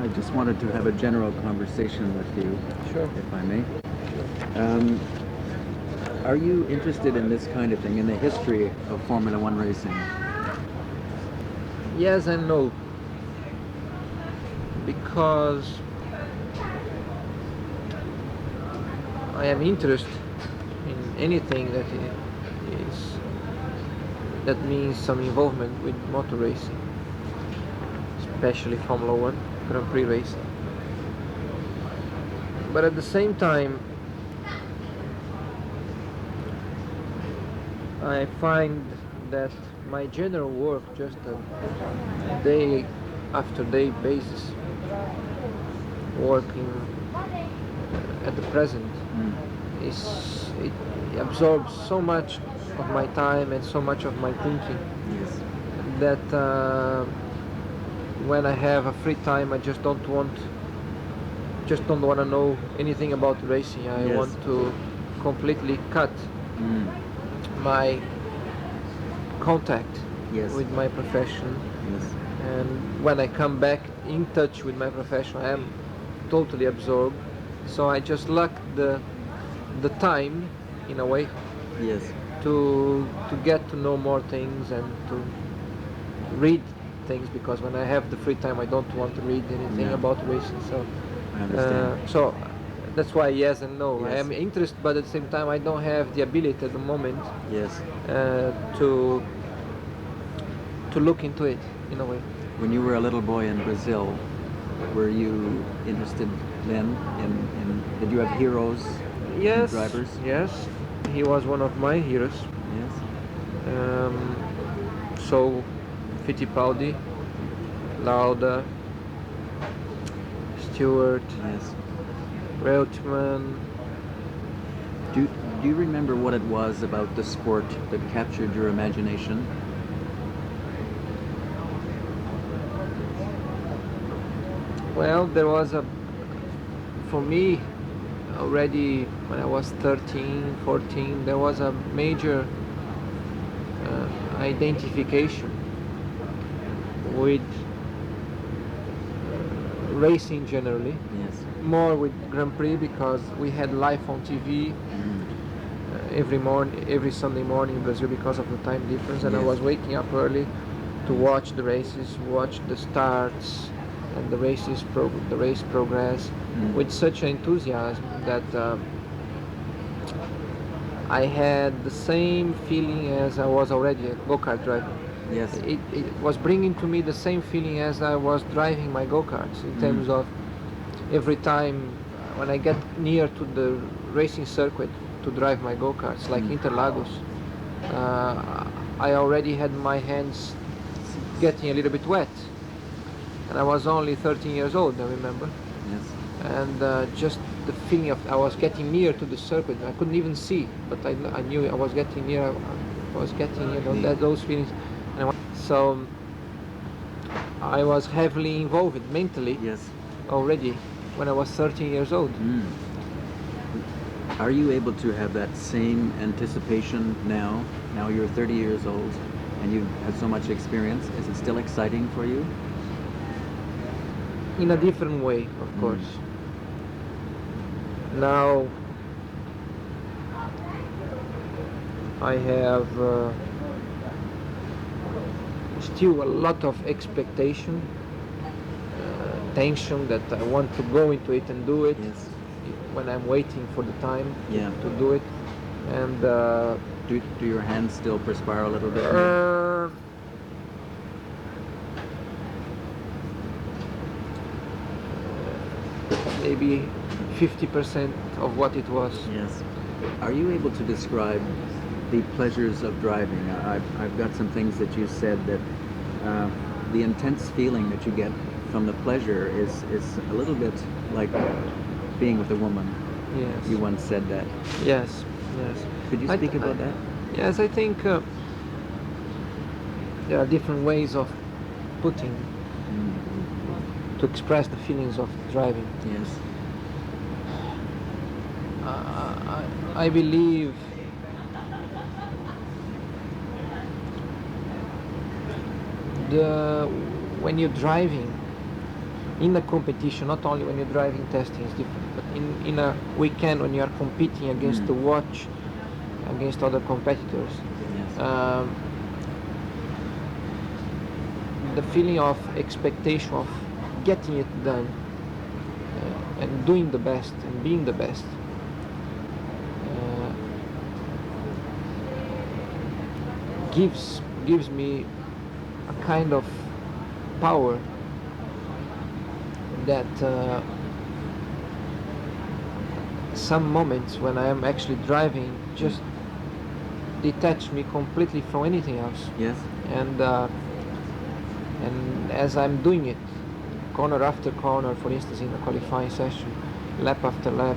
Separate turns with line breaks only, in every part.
I just wanted to have a general conversation with you,
Sure.
if I may. Um, are you interested in this kind of thing, in the history of Formula One racing?
Yes and no. Because I have interest in anything is that means some involvement with motor racing, especially Formula One, Grand Prix racing. But at the same time, I find that my general work, just a day after day basis, working at the present, it absorbs so much of my time and so much of my thinking
Yes.
that when I have a free time, I just don't want to know anything about racing. I
Yes.
want to completely cut
Mm.
my contact
Yes.
with my profession,
Yes.
and when I come back in touch with my profession, I am totally absorbed. So I just lack the time, in a way,
Yes.
to get to know more things and to read things, because when I have the free time, I don't want to read anything
Yeah.
about racing. So
I understand.
so that's why yes and no. I
Yes.
am interested, but at the same time, I don't have the ability at the moment
Yes.
to look into it in a way.
When you were a little boy in Brazil, were you interested then did you have heroes,
Yes,
drivers?
yes, he was one of my heroes.
Yes.
Um, so Fittipaldi, Lauda, Stewart,
Yes.
Reutemann.
Do you remember what it was about the sport that captured your imagination?
Well, there was for me, already when I was 13, 14, there was a major identification with racing generally,
Yes.
more with Grand Prix, because we had live on TV every morning, every Sunday morning in Brazil, because of the time difference, and I
Yes.
was waking up early to watch the races, watch the starts and the race progress with such enthusiasm that I had the same feeling as I was already a go-kart driver.
Yes.
It was bringing to me the same feeling as I was driving my go-karts, in terms of every time when I get near to the racing circuit to drive my go-karts, like Interlagos, I already had my hands getting a little bit wet. And I was only 13 years old, I remember.
Yes.
And just the feeling of I was getting near to the circuit. I couldn't even see, but I knew I was getting near. I was getting, those feelings. So I was heavily involved mentally
Yes.
already when I was 13 years old.
Are you able to have that same anticipation now? Now you're 30 years old and you've had so much experience. Is it still exciting for you?
In a different way, of course. Now I have still a lot of expectation, tension, that I want to go into it and do it.
Yes.
When I'm waiting for the time
Yeah.
to do it. And
Do your hands still perspire a little bit?
Maybe 50% of what it was.
Yes. Are you able to describe the pleasures of driving? I've got some things that you said that the intense feeling that you get from the pleasure is a little bit like being with a woman.
Yes.
You once said that.
Yes. Yes.
Could you speak about that?
Yes, I think there are different ways of putting to express the feelings of driving.
Yes.
I believe when you're driving, in a competition, not only when you're driving testing is different, but in a weekend when you are competing against the watch, against other competitors,
Yes.
The feeling of expectation of getting it done and doing the best and being the best gives me a kind of power that some moments when I am actually driving just detach me completely from anything else.
Yes.
And as I'm doing it, corner after corner, for instance, in the qualifying session, lap after lap,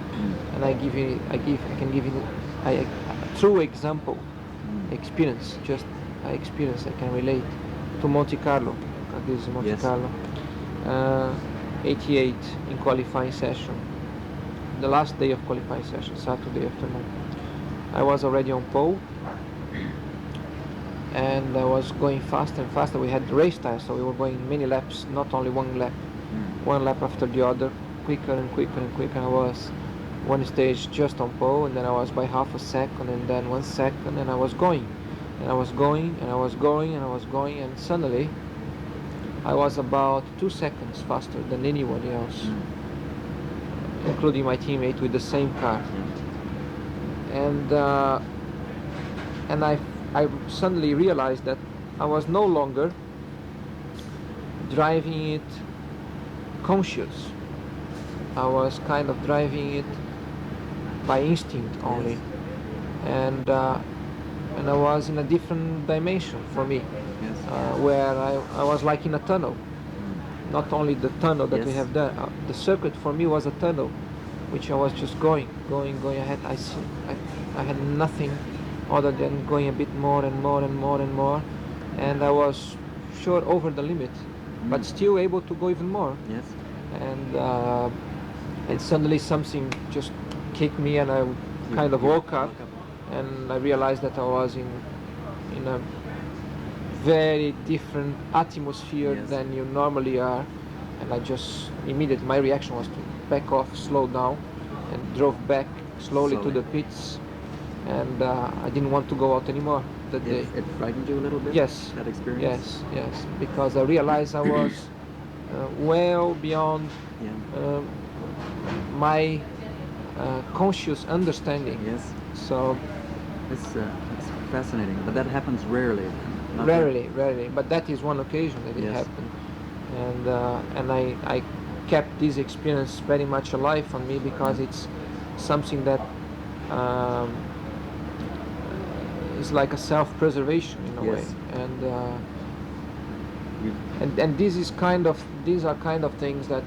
and I can give you a true example, experience, just experience I can relate to Monte Carlo. This is Monte
Yes.
Carlo, 88 in qualifying session, the last day of qualifying session, Saturday afternoon. I was already on pole, and I was going faster and faster. We had race tires, so we were going many laps, not only one lap, one lap after the other, quicker and quicker and quicker. I was one stage just on pole, and then I was by half a second, and then 1 second, and I was going, and I was going, and I was going, and I was going, and suddenly I was about 2 seconds faster than anyone else, including my teammate with the same car. And I suddenly realized that I was no longer driving it conscious. I was kind of driving it by instinct only.
Yes.
And I was in a different dimension for me,
Yes.
where I was like in a tunnel. Not only the tunnel that we
Yes.
have there, the circuit for me was a tunnel, which I was just going. I had nothing other than going a bit more and more and more and more, and I was sure over the limit, but still able to go even more.
Yes.
And suddenly something just kicked me, and I kind of woke up, and I realized that I was in a very different atmosphere
Yes.
than you normally are, and I just immediately, my reaction was to back off, slow down, and drove back slowly to the pits, and I didn't want to go out anymore that day.
It frightened you a little bit?
Yes.
That experience?
Yes, because I realized I was well beyond
Yeah.
my conscious understanding.
Yes.
So
It's fascinating, but that happens rarely. Not
rarely, but that is one occasion that it
Yes.
happened, and I kept this experience very much alive for me because it's something that is like a self-preservation in a
Yes.
way, and these are kind of things that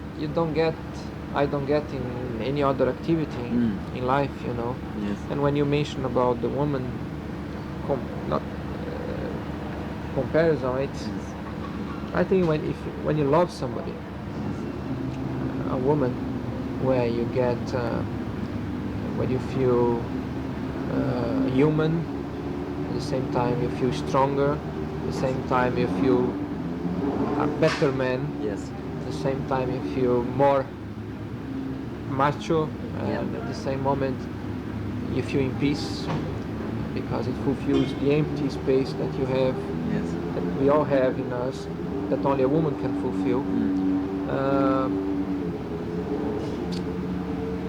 I don't get in any other activity in life, you know.
Yes.
And when you mention about the woman not comparison, it's I think when you love somebody, a woman, where you get when you feel human, at the same time you feel stronger, at the same time you feel a better man,
Yes.
at the same time you feel more macho, and at the same moment you feel in peace because it fulfills the empty space that you have,
Yes.
that we all have in us, that only a woman can fulfill.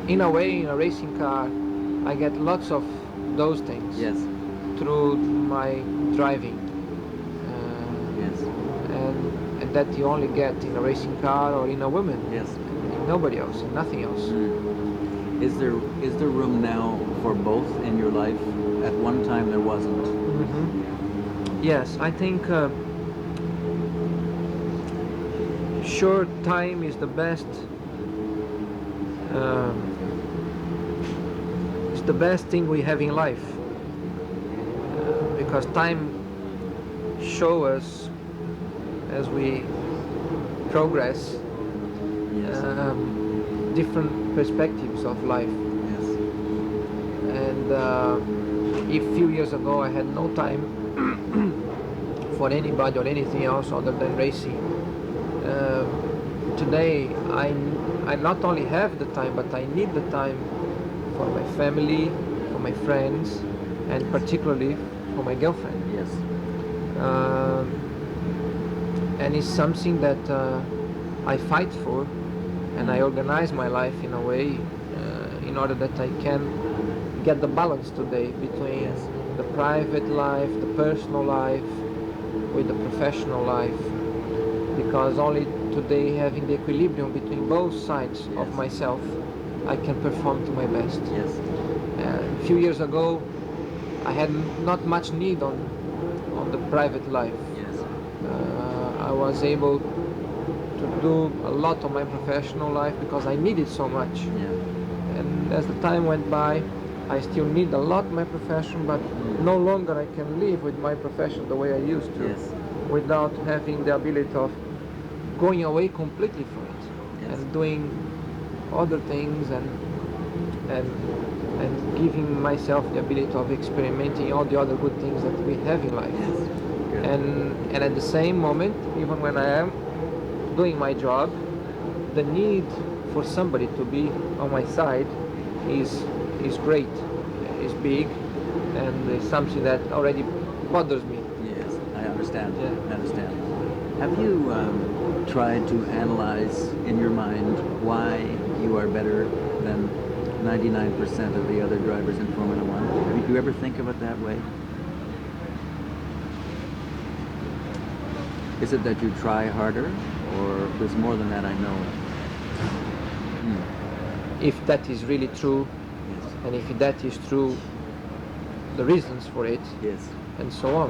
In a way, in a racing car, I get lots of those things
Yes.
through my driving,
Yes.
and that you only get in a racing car or in a woman.
Yes.
Nobody else, nothing else.
Is there room now for both in your life? At one time there wasn't.
Yes, I think sure, time is the best. It's the best thing we have in life, because time shows us as we progress
Yes.
different perspectives of life.
Yes.
And if few years ago I had no time for anybody or anything else other than racing, today I not only have the time, but I need the time for my family, for my friends, and particularly for my girlfriend.
Yes.
Um, and it's something that I fight for, and I organize my life in a way in order that I can get the balance today between
Yes.
the private life, the personal life, with the professional life, because only today, having the equilibrium between both sides
Yes.
of myself, I can perform to my best.
Yes.
A few years ago, I had not much need on the private life.
Yes.
I was able to do a lot of my professional life because I needed so much.
Yeah.
And as the time went by, I still need a lot my profession, but no longer I can live with my profession the way I used to,
Yes.
without having the ability of going away completely from it.
Yes.
And doing other things and giving myself the ability of experimenting all the other good things that we have in life.
Yes. Good.
And at the same moment, even when I am doing my job, the need for somebody to be on my side is great, is big, and is something that already bothers me.
Yes, I understand.
Yeah.
I understand. Have you tried to analyze in your mind why you are better than 99% of the other drivers in Formula One? Do you ever think of it that way? Is it that you try harder, or there's more than that I know?
If that is really true,
Yes.
and if that is true, the reasons for it,
Yes.
and so on.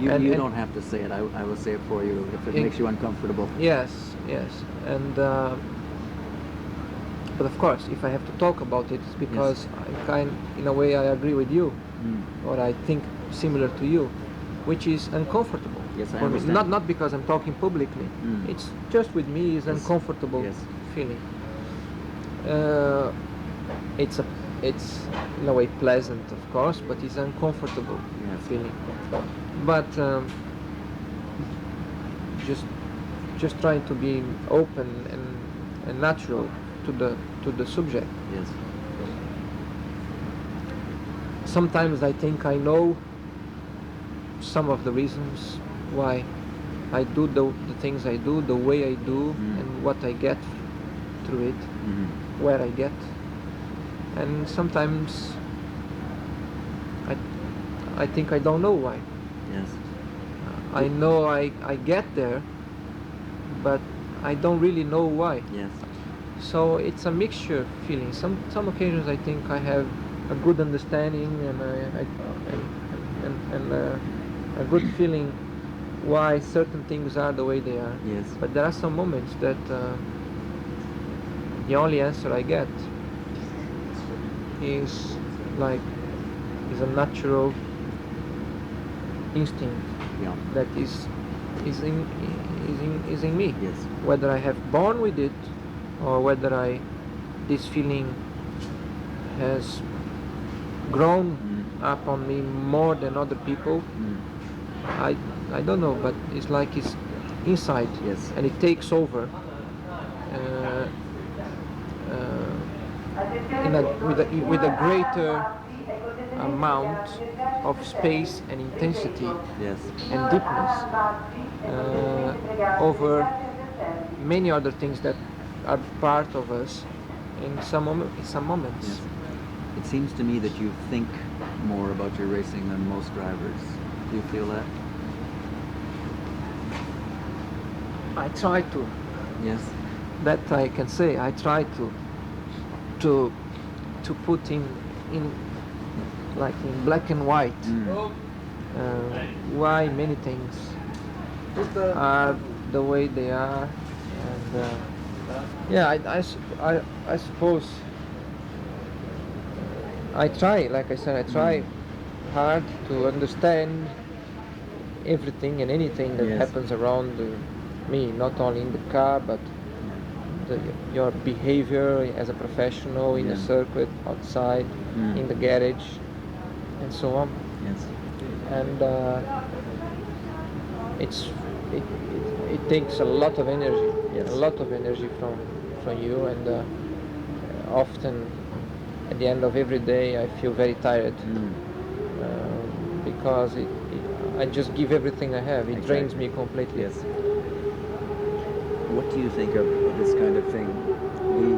You
And- and-
don't have to say it. I will say it for you if it
In-
makes you uncomfortable.
Yes, yes, and but of course, if I have to talk about it, it's because in a way, I agree with you, or I think similar to you, which is uncomfortable.
Yes, I
for me.
understand.
Not because I'm talking publicly.
Mm.
It's just with me is
Yes.
uncomfortable
Yes.
feeling. It's in a way pleasant, of course, but it's uncomfortable
Yes.
feeling. But just trying to be open and natural to the subject.
Yes.
Sometimes I think I know some of the reasons why I do the things I do, the way I do, and what I get through it, where I get. And sometimes I think I don't know why.
Yes.
I know I get there, but I don't really know why.
Yes.
So it's a mixture of feelings. Some occasions I think I have a good understanding and a good feeling why certain things are the way they are.
Yes.
But there are some moments that the only answer I get is a natural instinct
Yeah.
that is in me.
Yes.
Whether I have born with it or whether this feeling has grown up on me more than other people, I don't know, but it's like it's inside.
Yes.
And it takes over with a greater amount of space and intensity
Yes.
and deepness over many other things that are part of us in some moments.
Yes. It seems to me that you think more about your racing than most drivers. Do you feel that?
I try to.
Yes.
That I can say. I try to put in like in black and white why many things are the way they are, and yeah, I suppose I try, like I said, I try hard to understand everything and anything that
Yes.
happens around me, not only in the car, but your behavior as a professional in the
Yeah.
circuit, outside, in the garage, and so on.
Yes.
And it takes a lot of energy,
Yes.
a lot of energy from you, and often at the end of every day I feel very tired because I just give everything I have. It drains
Exactly.
me completely.
Yes. What do you think of this kind of thing?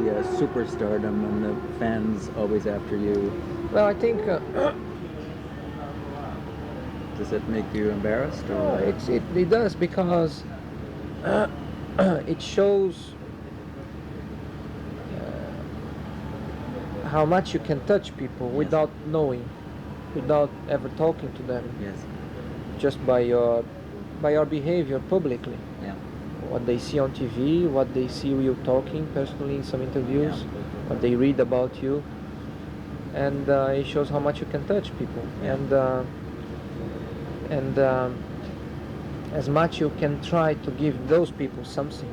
The superstardom and the fans always after you.
Well, I think
Does it make you embarrassed or?
it does because it shows how much you can touch people without knowing, without ever talking to them,
Yes.
just by your behavior publicly.
Yeah.
What they see on TV, what they see you talking personally in some interviews, what they read about you, and it shows how much you can touch people,
Yeah.
and as much you can try to give those people something.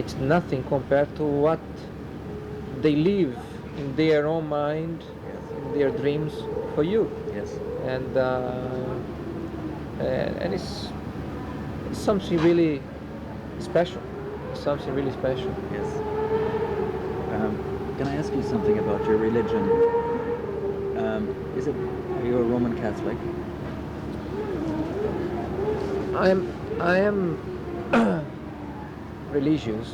It's nothing compared to what they live in their own mind, in their dreams for you,
Yes.
and it's something really special. Something really special.
Yes. Can I ask you something about your religion? Are you a Roman Catholic?
I am religious.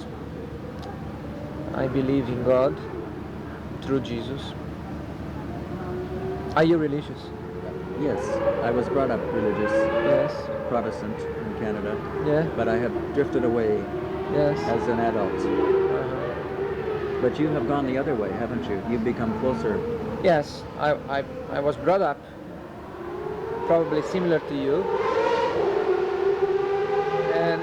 I believe in God through Jesus. Are you religious?
Yes. I was brought up religious,
Yes.
Protestant in Canada,
Yeah.
but I have drifted away
Yes.
as an adult. But you have gone the other way, haven't you? You've become closer.
Yes. I was brought up probably similar to you, and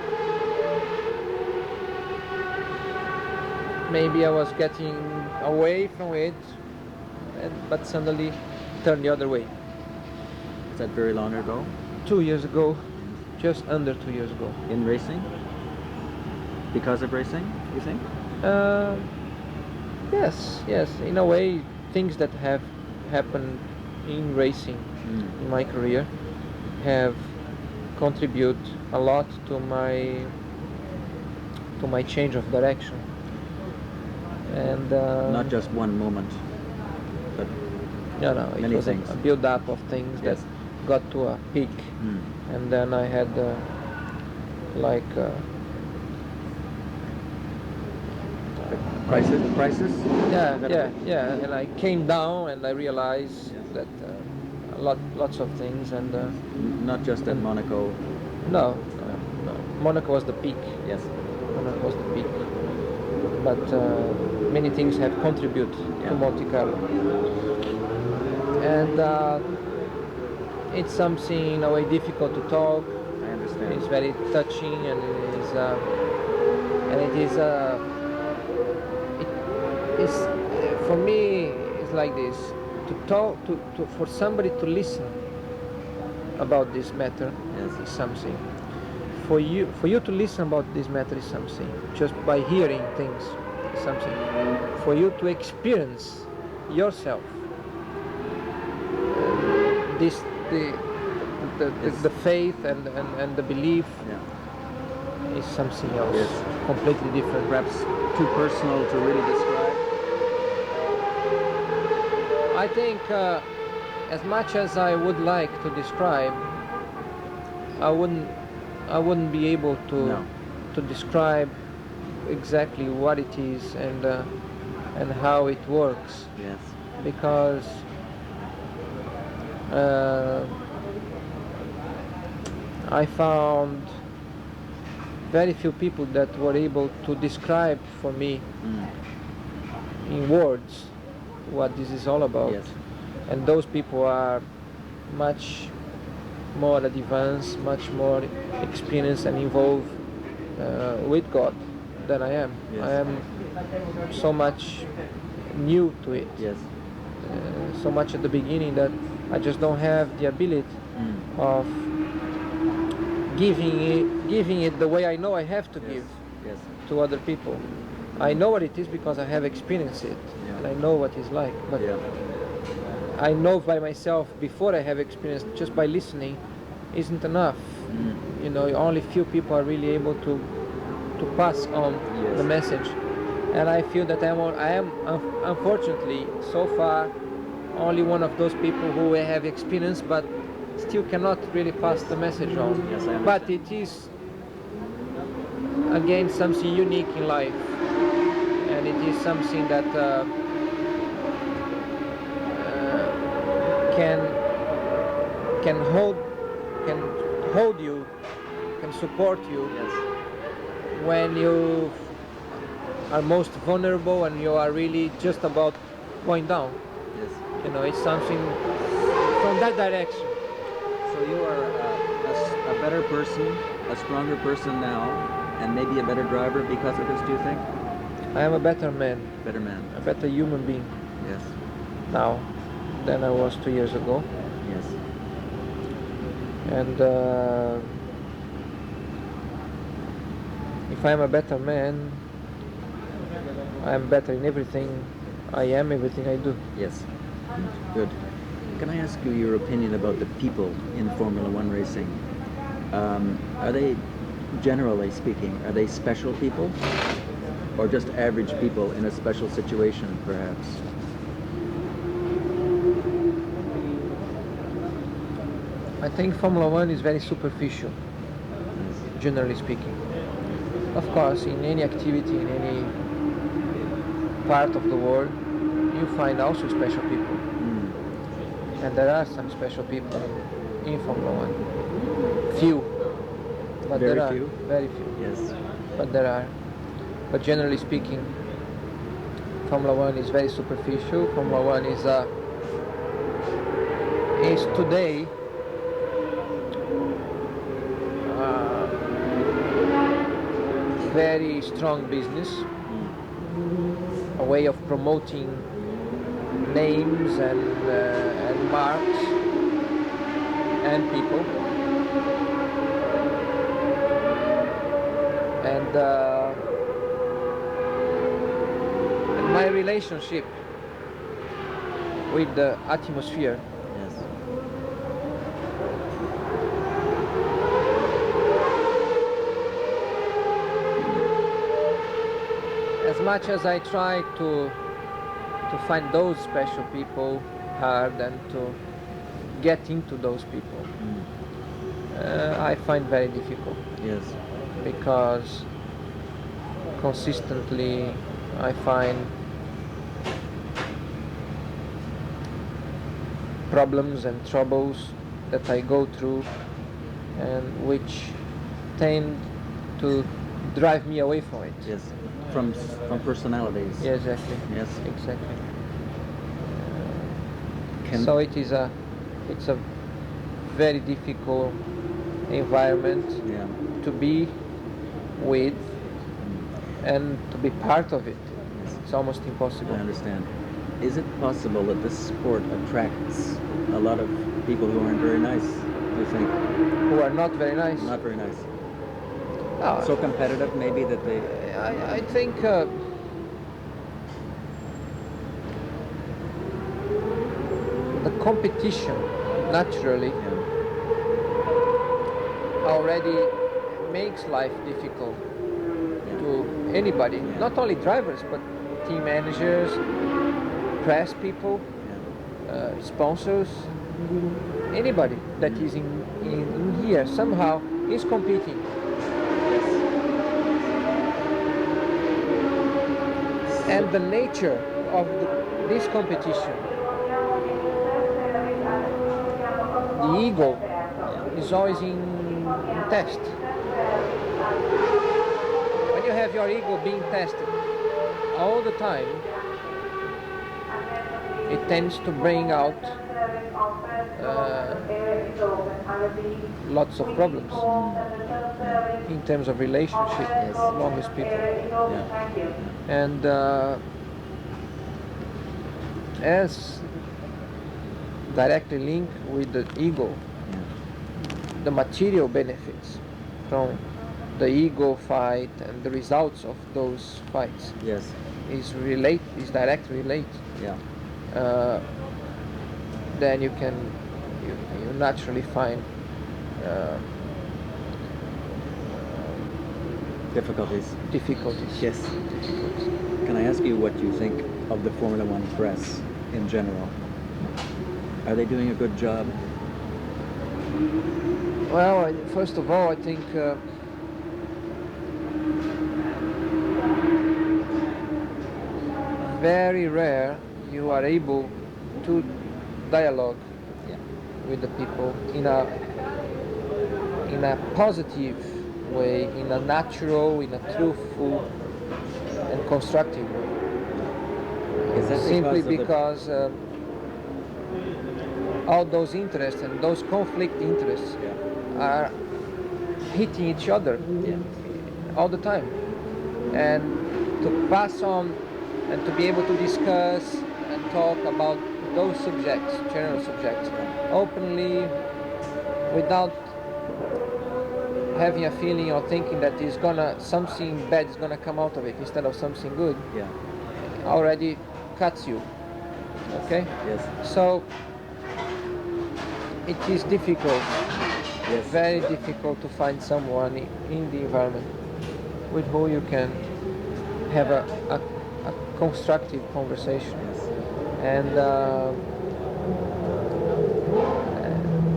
maybe I was getting away from it, but suddenly turned the other way.
Is that very long ago?
2 years ago, just under 2 years ago.
In racing? Because of racing, you think?
Yes. In a way, things that have happened in racing in my career have contributed a lot to my change of direction. And
Not just one moment, but
it
many
was
things.
a build-up of things that
Yes.
got to a peak, and then I had
Crisis?
yeah, and I came down and I realized that lots of things, and
Not just at Monaco.
no, Monaco was the peak.
Yes.
Monaco was the peak, but many things have contributed to Monte Carlo, and it's something in a way difficult to talk.
I understand.
It's very touching, and it is it's for me it's like this: to talk to for somebody to listen about this matter is something. For you to listen about this matter is something. Just by hearing things is something. For you to experience yourself the faith and the belief is something else.
Yes.
Completely different.
Perhaps too personal to really describe.
I think as much as I would like to describe, I wouldn't be able to describe exactly what it is and how it works,
Yes.
because I found very few people that were able to describe for me in words what this is all about.
Yes.
And those people are much more advanced, much more experienced and involved with God than I am.
Yes.
I am so much new to it,
Yes.
so much at the beginning that I just don't have the ability of giving it the way I know I have to give
Yes.
to other people. I know what it is because I have experienced it, and I know what it's like. But I know by myself before I have experienced. Just by listening isn't enough. You know, only few people are really able to pass on
Yes.
the message, and I feel that I am unfortunately so far only one of those people who have experience but still cannot really pass the message on.
Yes, I understand.
But it is again something unique in life, and it is something that can can hold can hold you, can support you
Yes.
when you are most vulnerable and you are really just about going down.
Yes.
You know, it's something from that direction.
So you are a better person, a stronger person now, and maybe a better driver because of this, do you think?
I am a better man,
Better man.
a better human being
Yes.
now than I was 2 years ago.
Yes.
And if I am a better man, I am better in everything I am, everything I do.
Yes. Good. Can I ask you your opinion about the people in Formula One racing? Are they, generally speaking, are they special people? Or just average people in a special situation, perhaps?
I think Formula One is very superficial, generally speaking. Of course, in any activity, in any part of the world, you find also special people. And there are some special people in Formula One. Few. But
Very
there are.
few?
Very few.
Yes.
But there are. But generally speaking, Formula One is very superficial. Formula One is today very strong business, a way of promoting names and marks and people, and my relationship with the atmosphere
Yes.
as much as I try to find those special people hard and to get into those people, I find very difficult
Yes.
because consistently I find problems and troubles that I go through and which tend to drive me away from it.
Yes. From personalities.
Yeah, exactly.
Yes.
Exactly.
Can-
So it's a very difficult environment
Yeah.
to be with and to be part of it.
Yes.
It's almost impossible.
I understand. Is it possible that this sport attracts a lot of people who aren't very nice, do you think?
Who are not very nice.
Not very nice.
No,
So competitive maybe that they...
I think the competition naturally
Yeah.
already makes life difficult to anybody,
Yeah.
not only drivers but team managers, press people,
Yeah.
sponsors, anybody that is in here somehow is competing. And the nature of this competition, the ego is always in test. When you have your ego being tested all the time, it tends to bring out lots of problems in terms of relationship amongst people.
Yeah.
And as directly linked with the ego,
Yeah.
the material benefits from the ego fight and the results of those fights
Yes.
is directly related.
Yeah.
Then you naturally find
Difficulties.
difficulties.
Yes. Can I ask you what you think of the Formula One press in general? Are they doing a good job?
Well, first of all, I think very rare you are able to dialogue
Yeah.
with the people in a positive way, in a natural, in a truthful and constructive way.
Is that
Simply
because of
because all those interests and those conflict interests
Yeah.
are hitting each other
Yeah.
all the time, and to pass on and to be able to discuss and talk about those subjects, general subjects, openly, without having a feeling or thinking that is gonna something bad is gonna come out of it instead of something good,
Yeah.
already cuts you. Okay,
Yes.
so it is difficult,
Yes.
very difficult to find someone in the environment with who you can have a constructive conversation,
Yes.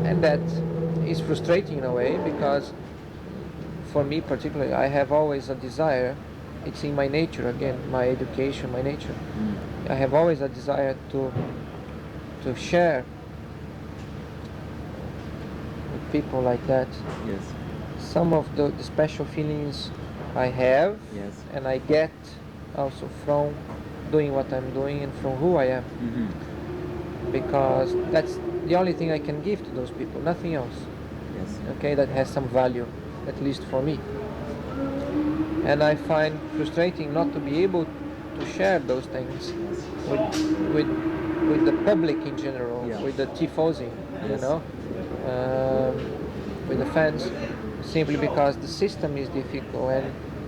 and that is frustrating in a way, because for me particularly, I have always a desire, it's in my nature again, my education, my nature, I have always a desire to share with people like that
Yes.
some of the special feelings I have,
Yes.
and I get also from doing what I'm doing and from who I am, because that's the only thing I can give to those people, nothing else.
Yes.
Okay, that has some value, at least for me. And I find frustrating not to be able to share those things with with the public in general,
Yeah.
with the tifosi, you
Yes.
know, with the fans, simply because the system is difficult, and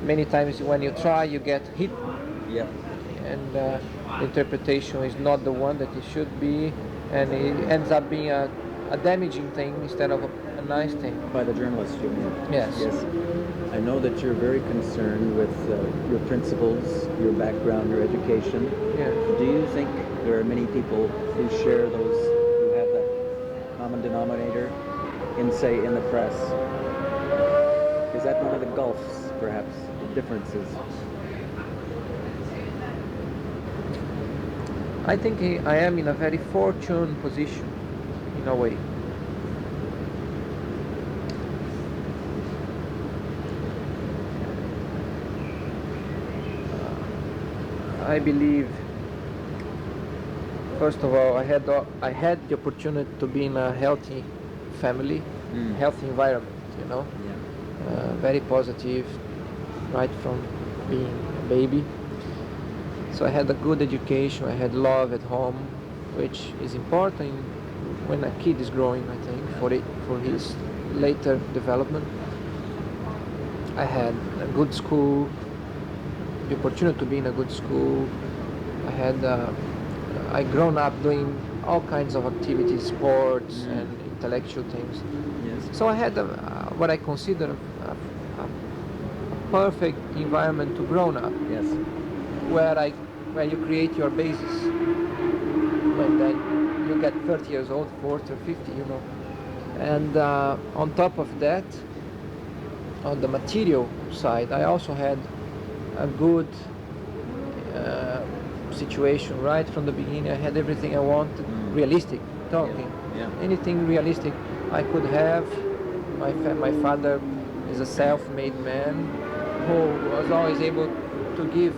many times when you try, you get hit,
Yeah.
and the interpretation is not the one that it should be, and it ends up being a damaging thing instead of a nice thing.
By the journalists, you mean?
Yes.
Yes. I know that you're very concerned with your principles, your background, your education.
Yeah.
Do you think there are many people who share those, who have that common denominator in, say, in the press? Is that one of the gulfs, perhaps, the differences?
I think I am in a very fortunate position, in a way. I believe, first of all, I had the opportunity to be in a healthy family, healthy environment, you know,
Yeah.
very positive, right from being a baby. So I had a good education, I had love at home, which is important when a kid is growing, I think, for his later development. I had a good school, the opportunity to be in a good school. I grown up doing all kinds of activities, sports and intellectual things.
Yes.
So I had what I consider a perfect environment to grow up,
Yes.
where you create your basis. When then you get 30 years old, 40 or 50, you know. And on top of that, on the material side, I also had a good situation right from the beginning. I had everything I wanted, realistic talking.
Yeah.
Anything realistic I could have. My father is a self-made man who was always able to give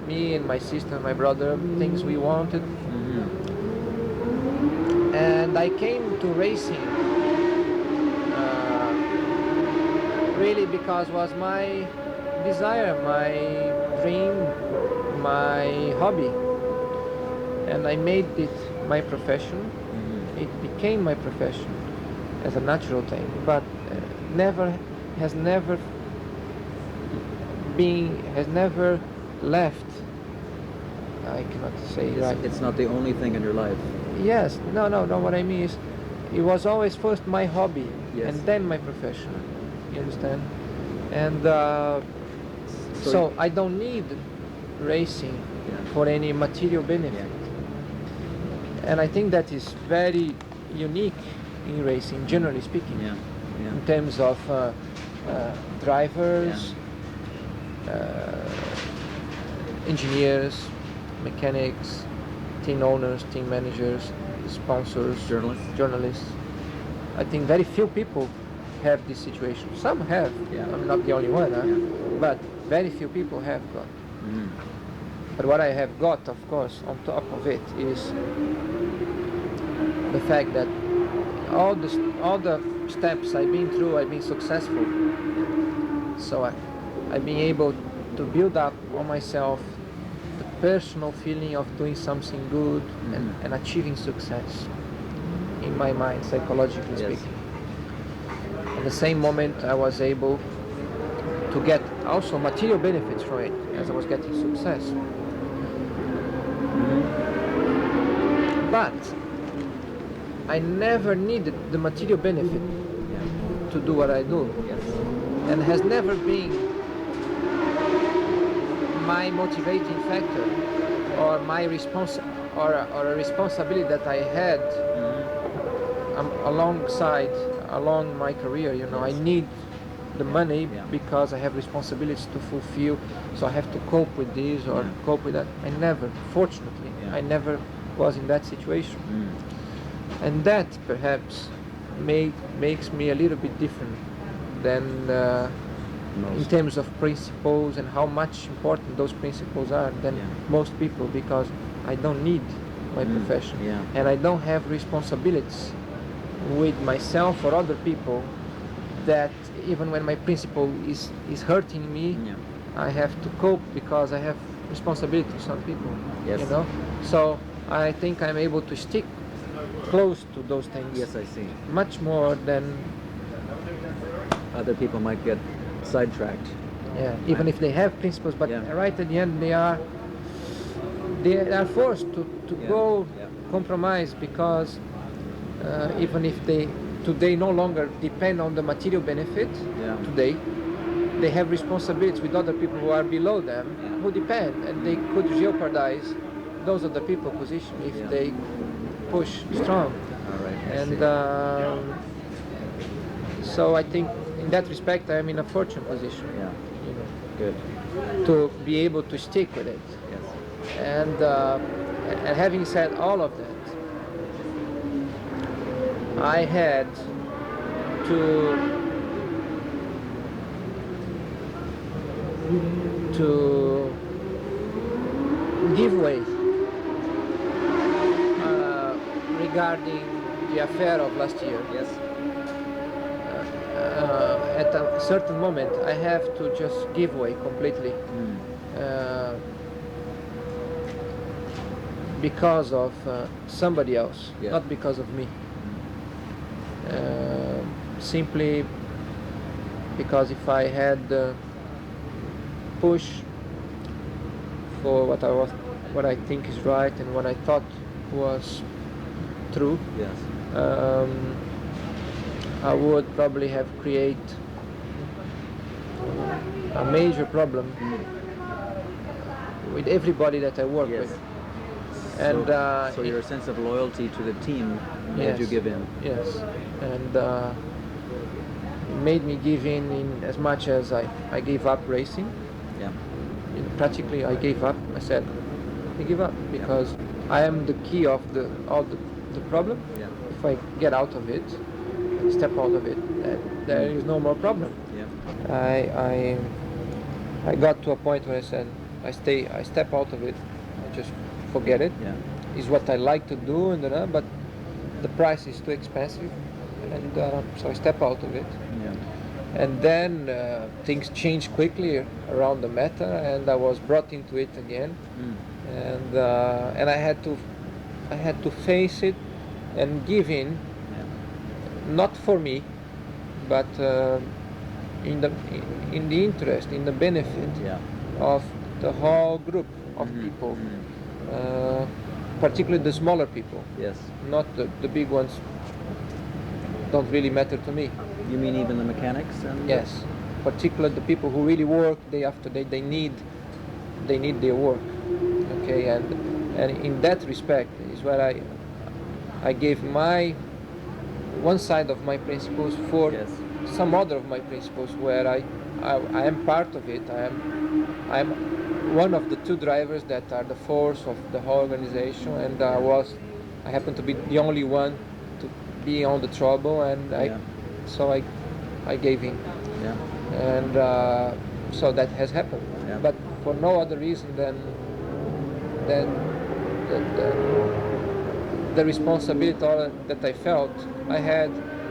me and my sister and my brother things we wanted. And I came to racing really because was my desire, my dream, my hobby, and I made it my profession. It became my profession as a natural thing, but has never left. I cannot say right.
It's not the only thing in your life.
Yes, no. What I mean is, it was always first my hobby,
Yes.
and then my profession. You understand? And So I don't need racing for any material benefit. And I think that is very unique in racing, generally speaking, in terms of drivers, engineers, mechanics, team owners, team managers, sponsors, journalists. I think very few people have this situation. Some have. I'm not the only one, but very few people have got. But what I have got, of course, on top of it is the fact that all the steps I've been through, I've been successful. So I've been able to build up on myself the personal feeling of doing something good and achieving success in my mind, psychologically speaking. At the same moment, I was able to get also material benefits from it as I was getting success. But I never needed the material benefit to do what I do, and has never been my motivating factor or my or a responsibility that I had along my career. I need the money because I have responsibilities to fulfill, so I have to cope with this or cope with that. Fortunately, I never was in that situation. And that perhaps makes me a little bit different than in terms of principles and how much important those principles are than most people, because I don't need my profession and I don't have responsibilities with myself or other people that even when my principle is hurting me, I have to cope because I have responsibility to some people. So I think I'm able to stick close to those things.
Yes, I see.
Much more than
other people might get sidetracked.
Even if they have principles, but right at the end they are forced to go compromise, because even if they today no longer depend on the material benefit, today they have responsibilities with other people who are below them who depend, and they could jeopardize those other people position if they push strong. And so I think in that respect I am in a fortunate position.
Good.
To be able to stick with it. And having said all of that, I had to give way regarding the affair of last year. At a certain moment, I have to just give way completely because of somebody else, not because of me. Simply because if I had pushed for what I think is right and what I thought was true, I would probably have created a major problem with everybody that I work with. And
so your sense of loyalty to the team made you give in.
Yes, and it made me give in as much as I gave up racing. Practically, I gave up. I said, I give up because I am the key of the problem. If I get out of it, step out of it, there is no more problem. I got to a point where I said, I step out of it, I just forget it. It's what I like to do, but the price is too expensive, and so I step out of it. And then things changed quickly around the matter, and I was brought into it again, and I had to face it and give in, not for me, but in the interest, in the benefit of the whole group of people, particularly the smaller people. Not the big ones. Don't really matter to me.
You mean even the mechanics?
Yes. particularly the people who really work day after day, they need their work. Okay, and in that respect is where I gave my one side of my principles for
Yes.
some other of my principles where I am part of it. I'm one of the two drivers that are the force of the whole organization, and I happen to be the only one to be on the trouble, and
Yeah.
so I gave in,
Yeah.
and so that has happened,
Yeah.
but for no other reason than the, the responsibility that I felt I had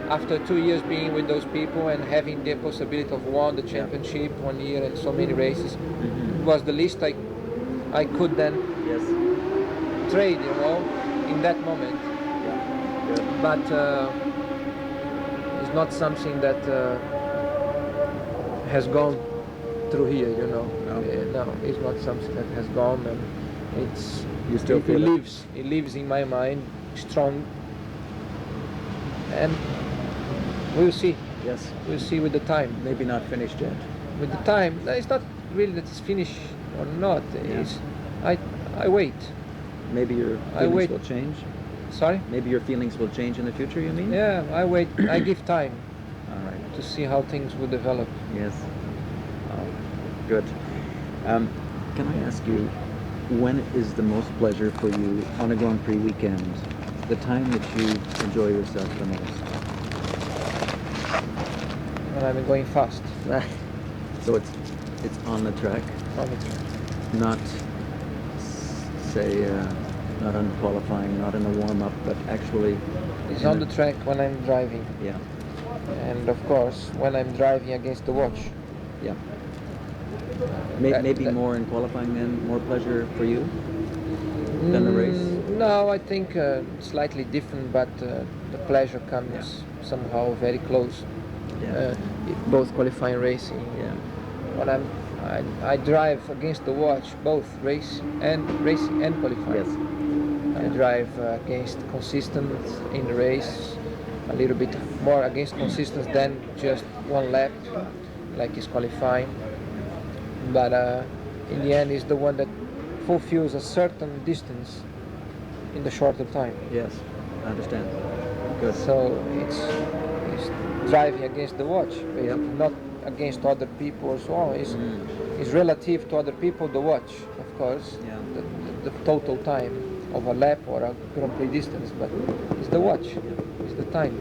after 2 years being with those people and having the possibility of won the championship 1 year and so many races.
Mm-hmm.
Was the least I could then
Yes.
trade, in that moment.
Yeah. Good.
But it's not something that has gone through here,
No.
No, it's not something that has gone, and it's
You still
it
feel it?
lives. It lives in my mind, strong, and we'll see.
Yes.
We'll see with the time.
Maybe not finished yet.
With the time, no, it's not really that it's finished or not.
Yeah.
It's I wait.
Maybe your
I
feelings
wait.
will change.
Sorry.
Maybe your feelings will change in the future. You mean?
Yeah, I wait. I give time
All right.
to see how things will develop.
Yes. Oh, good. Can I ask you, when is the most pleasure for you on a Grand Prix weekend? The time that you enjoy yourself the most?
When I'm going fast
So it's on the track,
on the track.
not say not on qualifying, not in the warm up, but actually.
It's
in
on
a-
the track when I'm driving,
Yeah.
and of course when I'm driving against the watch.
Yeah.
That-
Maybe
that-
more in qualifying then, more pleasure for you than the race?
No, I think slightly different, but the pleasure comes somehow very close.
Yeah.
Both qualifying and racing.
Yeah.
When I drive against the watch, both racing and qualifying.
Yes.
I drive against consistency in the race, a little bit more against consistency than just one lap, like is qualifying. But in the end, is the one that fulfills a certain distance in the shorter time.
Yes. I understand. Good.
So it's driving against the watch, basically,
Yep.
not against other people or so on.
Mm.
It's relative to other people, the watch, of course,
Yeah.
the total time of a lap or a Grand Prix distance, but it's the watch, it's the time.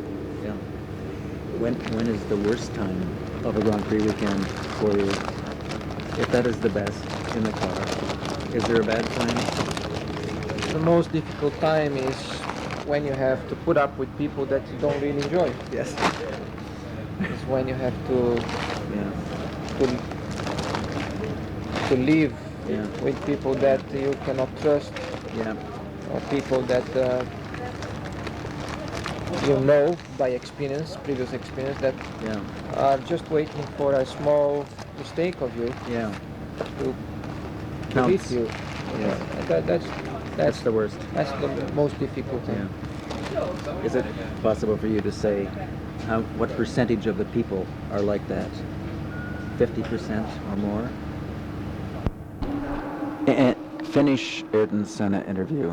Yeah. When is the worst time of a Grand Prix weekend for you? If that is the best in the car, is there a bad time?
The most difficult time is when you have to put up with people that you don't really enjoy.
Yes.
It's when you have to
Yeah.
to live
Yeah.
with people that you cannot trust,
Yeah.
or people that you know by experience, previous experience, that
Yeah.
are just waiting for a small mistake of you
Yeah.
to
Counts.
hit you.
Yeah. That's the worst.
That's the most difficult thing.
Yeah. Is it possible for you to say what percentage of the people are like that? 50% or more? And finish Ayrton Senna interview.